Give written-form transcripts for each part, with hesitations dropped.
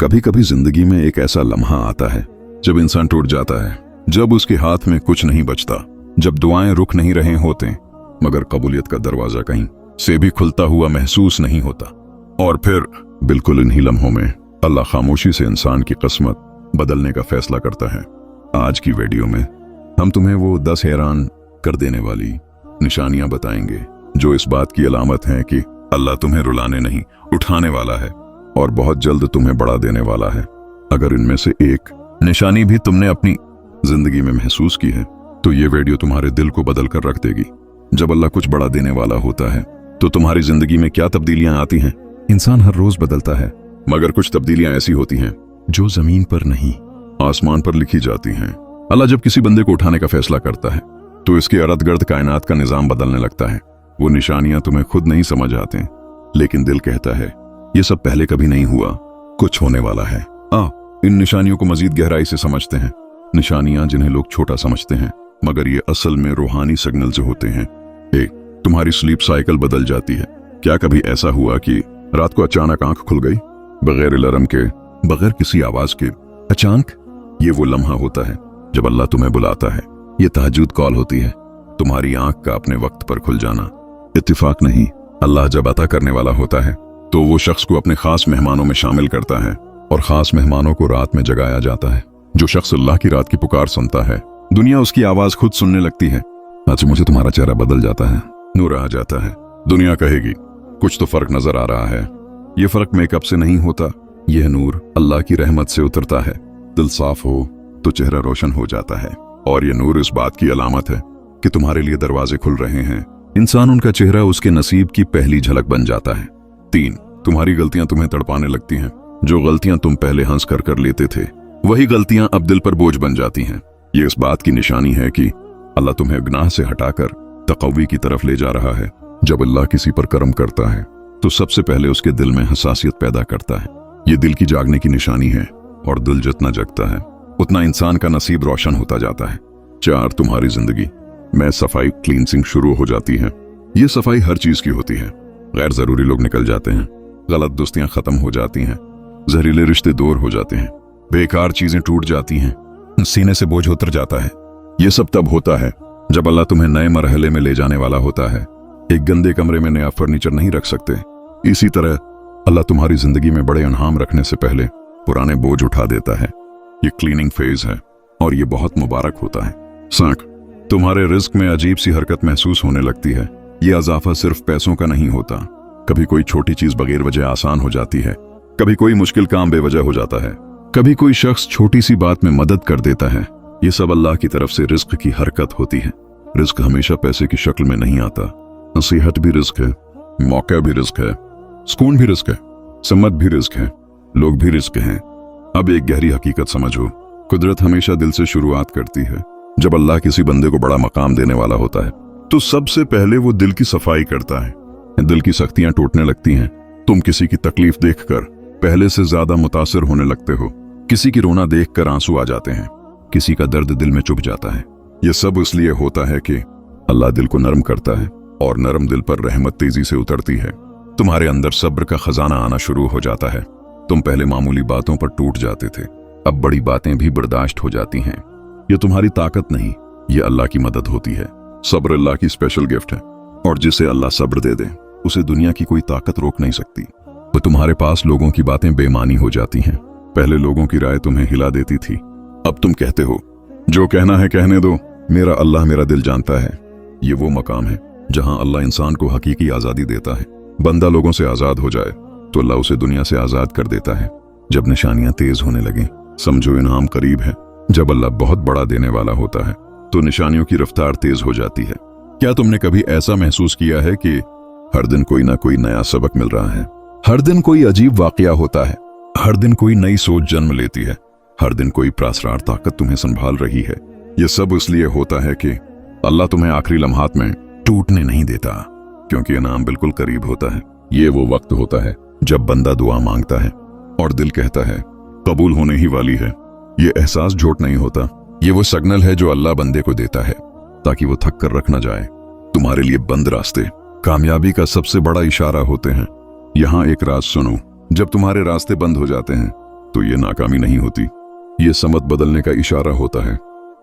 कभी कभी जिंदगी में एक ऐसा लम्हा आता है जब इंसान टूट जाता है, जब उसके हाथ में कुछ नहीं बचता, जब दुआएं रुक नहीं रहे होते मगर कबूलियत का दरवाजा कहीं से भी खुलता हुआ महसूस नहीं होता। और फिर बिल्कुल इन्हीं लम्हों में अल्लाह खामोशी से इंसान की किस्मत बदलने का फैसला करता है। आज की वीडियो में हम तुम्हें वो 10 हैरान कर देने वाली निशानियां बताएंगे जो इस बात की अलामत हैं कि अल्लाह तुम्हें रुलाने नहीं उठाने वाला है और बहुत जल्द तुम्हें बढ़ा देने वाला है। अगर इनमें से एक निशानी भी तुमने अपनी जिंदगी में महसूस की है तो ये वीडियो तुम्हारे दिल को बदल कर रख देगी। जब अल्लाह कुछ बड़ा देने वाला होता है तो तुम्हारी जिंदगी में क्या तब्दीलियां आती हैं। इंसान हर रोज बदलता है मगर कुछ तब्दीलियां ऐसी होती हैं जो जमीन पर नहीं आसमान पर लिखी जाती हैं। अल्लाह जब किसी बंदे को उठाने का फैसला करता है तो इसके इर्द गिर्द कायनात का निजाम बदलने लगता है। वो निशानियां तुम्हें खुद नहीं समझ आते लेकिन दिल कहता है ये सब पहले कभी नहीं हुआ, कुछ होने वाला है। इन निशानियों को मजीद गहराई से समझते हैं। निशानियां जिन्हें लोग छोटा समझते हैं मगर ये असल में रूहानी सिग्नल से होते हैं। एक, तुम्हारी स्लीप साइकिल बदल जाती है। क्या कभी ऐसा हुआ कि रात को अचानक आंख खुल गई बगैर अलार्म के, बगैर किसी आवाज के? अचानक ये वो लम्हा होता है जब अल्लाह तुम्हें बुलाता है। ये तहज्जुद कॉल होती है, तुम्हारी आंख का अपने वक्त पर खुल जाना। इत्तिफाक नहीं, अल्लाह जब अता करने वाला होता है तो वो शख्स को अपने खास मेहमानों में शामिल करता है और खास मेहमानों को रात में जगाया जाता है। जो शख्स अल्लाह की रात की पुकार सुनता है दुनिया उसकी आवाज खुद सुनने लगती है। आज मुझे तुम्हारा चेहरा बदल जाता है, नूर आ जाता है। दुनिया कहेगी कुछ तो फर्क नजर आ रहा है। ये फर्क मेकअप से नहीं होता, यह नूर अल्लाह की रहमत से उतरता है। दिल साफ हो तो चेहरा रोशन हो जाता है और ये नूर इस बात की अलामत है कि तुम्हारे लिए दरवाजे खुल रहे हैं। इंसान उनका चेहरा उसके नसीब की पहली झलक बन जाता है। 3, तुम्हारी गलतियां तुम्हें तड़पाने लगती हैं। जो गलतियां तुम पहले हंस कर लेते थे वही गलतियां अब दिल पर बोझ बन जाती हैं। ये इस बात की निशानी है कि अल्लाह तुम्हें गुनाह से हटाकर तक़वी की तरफ ले जा रहा है। जब अल्लाह किसी पर करम करता है तो सबसे पहले उसके दिल में हसासियत पैदा करता है। ये दिल की जागने की निशानी है और दिल जितना जगता है उतना इंसान का नसीब रोशन होता जाता है। 4, तुम्हारी जिंदगी में सफाई क्लींसिंग शुरू हो जाती है। ये सफाई हर चीज की होती है। गैर जरूरी लोग निकल जाते हैं, गलत दोस्तियां खत्म हो जाती हैं, जहरीले रिश्ते दूर हो जाते हैं, बेकार चीजें टूट जाती हैं, सीने से बोझ उतर जाता है। ये सब तब होता है जब अल्लाह तुम्हें नए मरहले में ले जाने वाला होता है। एक गंदे कमरे में नया फर्नीचर नहीं रख सकते। इसी तरह अल्लाह तुम्हारी जिंदगी में बड़े अनहाम रखने से पहले पुराने बोझ उठा देता है। ये क्लीनिंग फेज है और ये बहुत मुबारक होता है। 5, तुम्हारे रिस्क में अजीब सी हरकत महसूस होने लगती है। ये इजाफा सिर्फ पैसों का नहीं होता। कभी कोई छोटी चीज बगैर वजह आसान हो जाती है, कभी कोई मुश्किल काम बेवजह हो जाता है, कभी कोई शख्स छोटी सी बात में मदद कर देता है। ये सब अल्लाह की तरफ से रिस्क की हरकत होती है। रिस्क हमेशा पैसे की शक्ल में नहीं आता। नसीहत भी रिस्क है, मौका भी रिस्क है, सुकून भी रिस्क है, सम्मत भी रिस्क है, लोग भी रिस्क हैं। अब एक गहरी हकीकत समझो, कुदरत हमेशा दिल से शुरुआत करती है। जब अल्लाह किसी बंदे को बड़ा मकाम देने वाला होता है तो सबसे पहले वो दिल की सफाई करता है। दिल की सख्तियां टूटने लगती हैं। तुम किसी की तकलीफ देखकर पहले से ज्यादा मुतासिर होने लगते हो। किसी की रोना देखकर आंसू आ जाते हैं, किसी का दर्द दिल में चुभ जाता है। यह सब इसलिए होता है कि अल्लाह दिल को नरम करता है और नरम दिल पर रहमत तेजी से उतरती है। तुम्हारे अंदर सब्र का खजाना आना शुरू हो जाता है। तुम पहले मामूली बातों पर टूट जाते थे, अब बड़ी बातें भी बर्दाश्त हो जाती हैं। ये तुम्हारी ताकत नहीं, ये अल्लाह की मदद होती है। सब्र अल्लाह की स्पेशल गिफ्ट है और जिसे अल्लाह सब्र दे दे उसे दुनिया की कोई ताकत रोक नहीं सकती। तो तुम्हारे पास लोगों की बातें बेमानी हो जाती हैं। पहले लोगों की राय तुम्हें हिला देती थी, अब तुम कहते हो जो कहना है कहने दो, मेरा अल्लाह मेरा दिल जानता है। ये वो मकाम है जहां अल्लाह इंसान को हकीकी आजादी देता है। बंदा लोगों से आजाद हो जाए तो अल्लाह उसे दुनिया से आजाद कर देता है। जब निशानियां तेज होने लगे समझो इनाम करीब है। जब अल्लाह बहुत बड़ा देने वाला होता है तो निशानियों की रफ्तार तेज हो जाती है। क्या तुमने कभी ऐसा महसूस किया है कि हर दिन कोई ना कोई नया सबक मिल रहा है? हर दिन कोई अजीब वाकया होता है, हर दिन कोई नई सोच जन्म लेती है, हर दिन कोई प्रासरार ताकत तुम्हें संभाल रही है। यह सब इसलिए होता है कि अल्लाह तुम्हें आखिरी लम्हात में टूटने नहीं देता, क्योंकि इनाम बिल्कुल करीब होता है। ये वो वक्त होता है जब बंदा दुआ मांगता है और दिल कहता है कबूल होने ही वाली है। ये एहसास झूठ नहीं होता, ये वो सिग्नल है जो अल्लाह बंदे को देता है ताकि वो थक कर रख न जाए। तुम्हारे लिए बंद रास्ते कामयाबी का सबसे बड़ा इशारा होते हैं। यहाँ एक राज सुनो, जब तुम्हारे रास्ते बंद हो जाते हैं तो ये नाकामी नहीं होती, ये समत बदलने का इशारा होता है।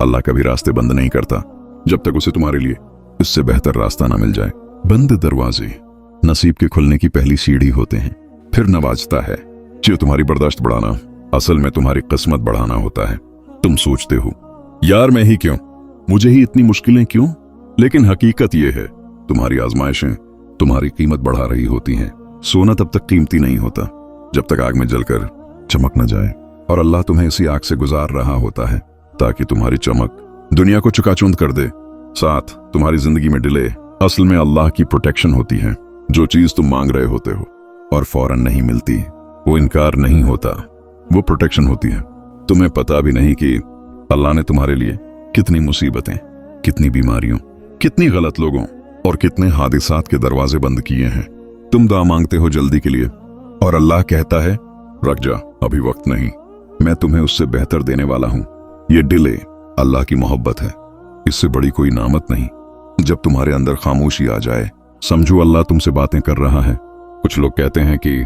अल्लाह कभी रास्ते बंद नहीं करता जब तक उसे तुम्हारे लिए इससे बेहतर रास्ता ना मिल जाए। बंद दरवाजे नसीब के खुलने की पहली सीढ़ी होते हैं, फिर नवाजता है। जो तुम्हारी बर्दाश्त बढ़ाना असल में तुम्हारी किस्मत बढ़ाना होता है। तुम सोचते हो यार मैं ही क्यों, मुझे ही इतनी मुश्किलें क्यों, लेकिन हकीकत यह है तुम्हारी आजमाइशें तुम्हारी कीमत बढ़ा रही होती हैं। सोना तब तक कीमती नहीं होता जब तक आग में जलकर चमक न जाए, और अल्लाह तुम्हें इसी आग से गुजार रहा होता है ताकि तुम्हारी चमक दुनिया को चकाचौंध कर दे। साथ तुम्हारी जिंदगी में डिले असल में अल्लाह की प्रोटेक्शन होती है। जो चीज तुम मांग रहे होते हो और फौरन नहीं मिलती, वो इनकार नहीं होता, वो प्रोटेक्शन होती है। तुम्हें पता भी नहीं कि अल्लाह ने तुम्हारे लिए कितनी मुसीबतें, कितनी बीमारियों, कितनी गलत लोगों और कितने हादिसात के दरवाजे बंद किए हैं। तुम दुआ मांगते हो जल्दी के लिए और अल्लाह कहता है रख जा, अभी वक्त नहीं, मैं तुम्हें उससे बेहतर देने वाला हूं। ये डिले अल्लाह की मोहब्बत है, इससे बड़ी कोई नामत नहीं। जब तुम्हारे अंदर खामोशी आ जाए समझो अल्लाह तुमसे बातें कर रहा है। कुछ लोग कहते हैं कि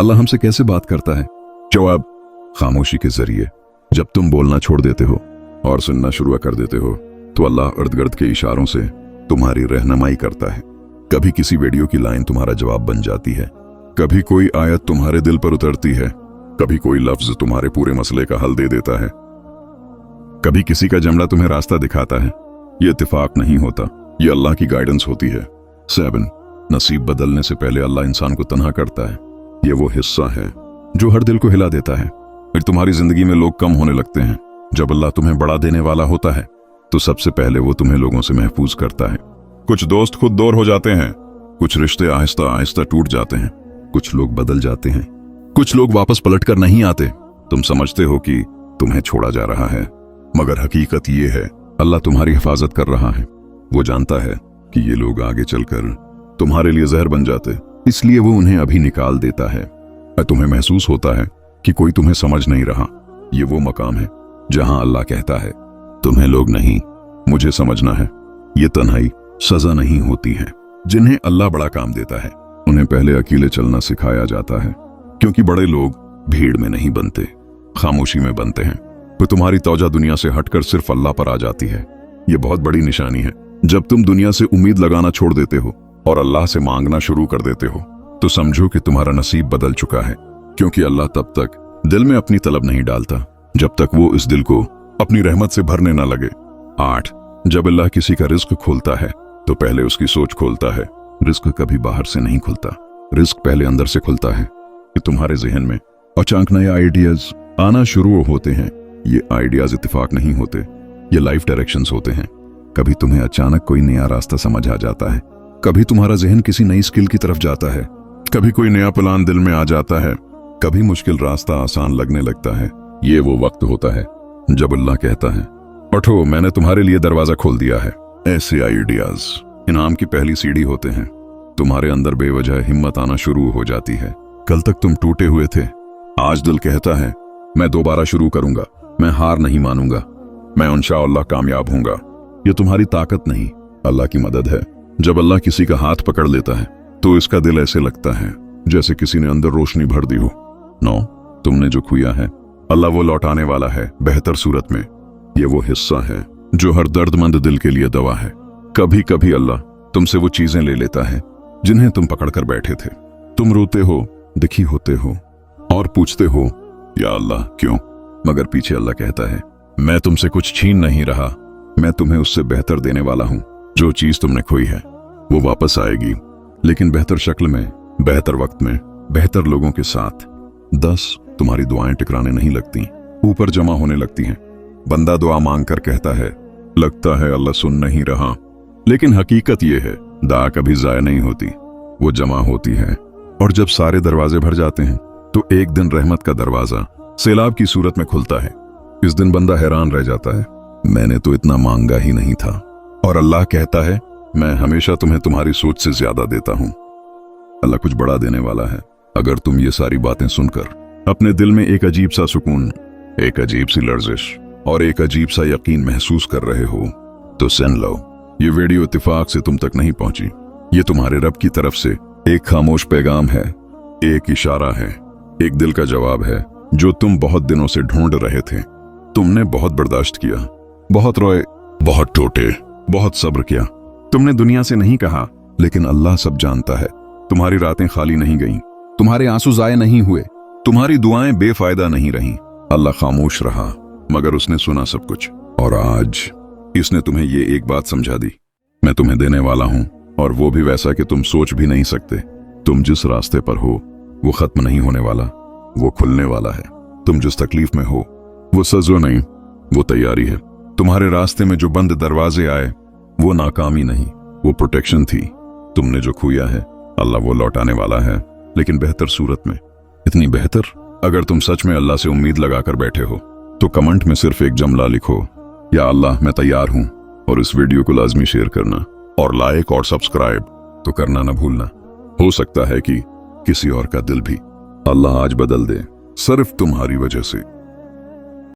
अल्लाह हमसे कैसे बात करता है? जवाब, खामोशी के जरिए। जब तुम बोलना छोड़ देते हो और सुनना शुरू कर देते हो तो अल्लाह इर्द गिर्द के इशारों से तुम्हारी रहनुमाई करता है। कभी किसी वीडियो की लाइन तुम्हारा जवाब बन जाती है, कभी कोई आयत तुम्हारे दिल पर उतरती है, कभी कोई लफ्ज तुम्हारे पूरे मसले का हल दे देता है, कभी किसी का जमला तुम्हें रास्ता दिखाता है। ये इत्तेफाक नहीं होता, ये अल्लाह की गाइडेंस होती है। 7 नसीब बदलने से पहले अल्लाह इंसान को तन्हा करता है। ये वो हिस्सा है जो हर दिल को हिला देता है। फिर तुम्हारी जिंदगी में लोग कम होने लगते हैं। जब अल्लाह तुम्हें बढ़ा देने वाला होता है तो सबसे पहले वो तुम्हें लोगों से महफूज करता है। कुछ दोस्त खुद दूर हो जाते हैं, कुछ रिश्ते आहिस्ता आहिस्ता टूट जाते हैं, कुछ लोग बदल जाते हैं, कुछ लोग वापस पलट कर नहीं आते। तुम समझते हो कि तुम्हें छोड़ा जा रहा है, मगर हकीकत ये है अल्लाह तुम्हारी हिफाजत कर रहा है। वो जानता है कि ये लोग आगे चलकर तुम्हारे लिए जहर बन जाते, इसलिए वो उन्हें अभी निकाल देता है। तुम्हें महसूस होता है कि कोई तुम्हें समझ नहीं रहा। ये वो मकाम है जहां अल्लाह कहता है तुम्हें लोग नहीं, मुझे समझना है। ये तन्हाई सजा नहीं होती है। जिन्हें अल्लाह बड़ा काम देता है उन्हें पहले अकेले चलना सिखाया जाता है, क्योंकि बड़े लोग भीड़ में नहीं बनते, खामोशी में बनते हैं। तो तुम्हारी तवज्जो दुनिया से हटकर सिर्फ अल्लाह पर आ जाती है। ये बहुत बड़ी निशानी है। जब तुम दुनिया से उम्मीद लगाना छोड़ देते हो और अल्लाह से मांगना शुरू कर देते हो तो समझो कि तुम्हारा नसीब बदल चुका है, क्योंकि अल्लाह तब तक दिल में अपनी तलब नहीं डालता जब तक वो इस दिल को अपनी रहमत से भरने ना लगे। 8 जब अल्लाह किसी का रिस्क खोलता है तो पहले उसकी सोच खोलता है। रिस्क कभी बाहर से नहीं खुलता, रिस्क पहले अंदर से खुलता है कि तुम्हारे जहन में अचानक नए आइडियाज आना शुरू होते हैं। ये आइडियाज इत्तेफाक नहीं होते, ये लाइफ डायरेक्शंस होते हैं। कभी तुम्हें अचानक कोई नया रास्ता समझ आ जाता है, कभी तुम्हारा जहन किसी नई स्किल की तरफ जाता है, कभी कोई नया प्लान दिल में आ जाता है, कभी मुश्किल रास्ता आसान लगने लगता है। ये वो वक्त होता है जब अल्लाह कहता है उठो, मैंने तुम्हारे लिए दरवाजा खोल दिया है। ऐसे आइडियाज इनाम की पहली सीढ़ी होते हैं। तुम्हारे अंदर बेवजह हिम्मत आना शुरू हो जाती है। कल तक तुम टूटे हुए थे, आज दिल कहता है मैं दोबारा शुरू करूंगा, मैं हार नहीं मानूंगा, मैं इंशाअल्लाह कामयाब होऊंगा। ये तुम्हारी ताकत नहीं, अल्लाह की मदद है। जब अल्लाह किसी का हाथ पकड़ लेता है तो इसका दिल ऐसे लगता है जैसे किसी ने अंदर रोशनी भर दी हो। 9 तुमने जो खोया है अल्लाह वो लौटाने वाला है बेहतर सूरत में। ये वो हिस्सा है जो हर दर्दमंद दिल के लिए दवा है। कभी कभी अल्लाह तुमसे वो चीजें ले लेता है जिन्हें तुम पकड़कर बैठे थे। तुम रोते हो, दुखी होते हो और पूछते हो या अल्लाह क्यों, मगर पीछे अल्लाह कहता है मैं तुमसे कुछ छीन नहीं रहा, मैं तुम्हें उससे बेहतर देने वाला हूं। जो चीज तुमने खोई है वो वापस आएगी, लेकिन बेहतर शक्ल में, बेहतर वक्त में, बेहतर लोगों के साथ। 10 तुम्हारी दुआएं टिकराने नहीं लगती, ऊपर जमा होने लगती हैं। बंदा दुआ मांग कर कहता है लगता है अल्लाह सुन नहीं रहा, लेकिन हकीकत यह है दुआ कभी जाया नहीं होती, वो जमा होती है। और जब सारे दरवाजे भर जाते हैं तो एक दिन रहमत का दरवाजा सैलाब की सूरत में खुलता है। इस दिन बंदा हैरान रह जाता है मैंने तो इतना मांगा ही नहीं था, और अल्लाह कहता है मैं हमेशा तुम्हें तुम्हारी सोच से ज्यादा देता हूं। अल्लाह कुछ बड़ा देने वाला है। अगर तुम ये सारी बातें सुनकर अपने दिल में एक अजीब सा सुकून, एक अजीब सी लर्जिश और एक अजीब सा यकीन महसूस कर रहे हो तो सुन लो, ये वीडियो इत्तेफाक से तुम तक नहीं पहुंची। ये तुम्हारे रब की तरफ से एक खामोश पैगाम है, एक इशारा है, एक दिल का जवाब है जो तुम बहुत दिनों से ढूंढ रहे थे। तुमने बहुत बर्दाश्त किया, बहुत रोए, बहुत टूटे, बहुत सब्र किया। तुमने दुनिया से नहीं कहा, लेकिन अल्लाह सब जानता है। तुम्हारी रातें खाली नहीं गईं, तुम्हारे आंसू जाए नहीं हुए, तुम्हारी दुआएं बेफायदा नहीं रहीं। अल्लाह खामोश रहा, मगर उसने सुना सब कुछ। और आज इसने तुम्हें ये एक बात समझा दी, मैं तुम्हें देने वाला हूं, और वो भी वैसा कि तुम सोच भी नहीं सकते। तुम जिस रास्ते पर हो वो खत्म नहीं होने वाला, वो खुलने वाला है। तुम जिस तकलीफ में हो वो सज़ो नहीं, वो तैयारी है। तुम्हारे रास्ते में जो बंद दरवाजे आए वो नाकामी नहीं, वो प्रोटेक्शन थी। तुमने जो खोया है अल्लाह वो लौटाने वाला है, लेकिन बेहतर सूरत में। इतनी बेहतर, अगर तुम सच में अल्लाह से उम्मीद लगाकर बैठे हो तो कमेंट में सिर्फ एक जुमला लिखो, या अल्लाह मैं तैयार हूं, और इस वीडियो को लाजमी शेयर करना, और लाइक और सब्सक्राइब तो करना ना भूलना। हो सकता है कि किसी और का दिल भी अल्लाह आज बदल दे, सिर्फ तुम्हारी वजह से।